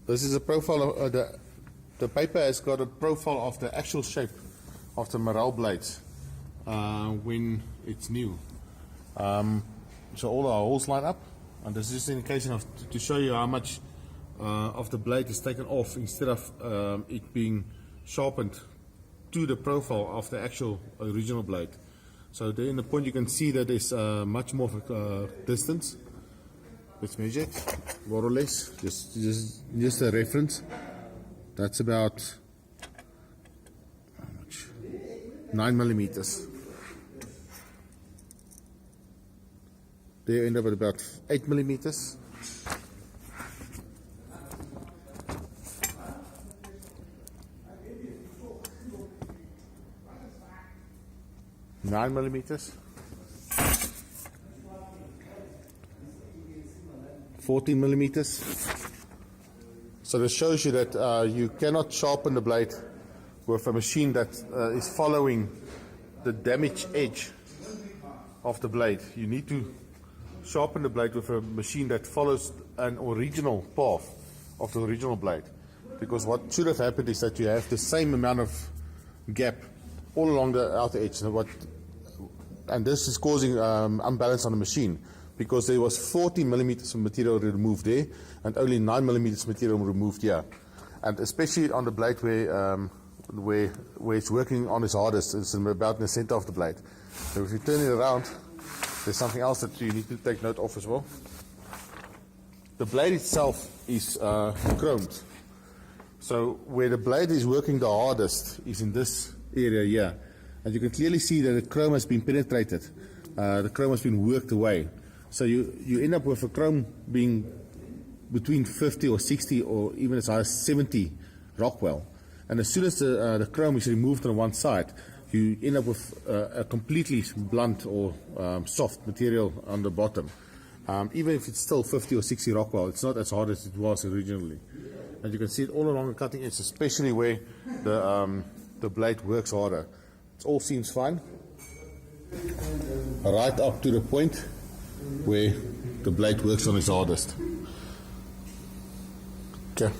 This is a profile of the paper has got a profile of the actual shape of the Marel blades when it's new. So all our holes line up, and this is an indication of to show you how much of the blade is taken off instead of it being sharpened to the profile of the actual original blade. So there in the point you can see that there's much more of a distance. Let's measure it, more or less, just a reference. That's about 9 millimeters. They end up at about 8 millimeters. Nine millimeters. 14 millimeters. So this shows you that you cannot sharpen the blade with a machine that is following the damaged edge of the blade. You need to sharpen the blade with a machine that follows an original path of the original blade. Because what should have happened is that you have the same amount of gap all along the outer edge. And this is causing unbalance on the machine, because there was 40 millimeters of material removed there and only 9 millimeters material removed here. And especially on the blade where it's working on its hardest, it's about in the center of the blade. So if you turn it around, there's something else that you need to take note of as well. The blade itself is chromed. So where the blade is working the hardest is in this area here. And you can clearly see that the chrome has been penetrated. The chrome has been worked away. So you end up with a chrome being between 50 or 60 or even as high as 70 Rockwell. And as soon as the chrome is removed on one side, you end up with a completely blunt or soft material on the bottom. Even if it's still 50 or 60 Rockwell, it's not as hard as it was originally. And you can see it all along the cutting edge, especially where the blade works harder. It all seems fine, right up to the point where the blade works on its hardest. Okay.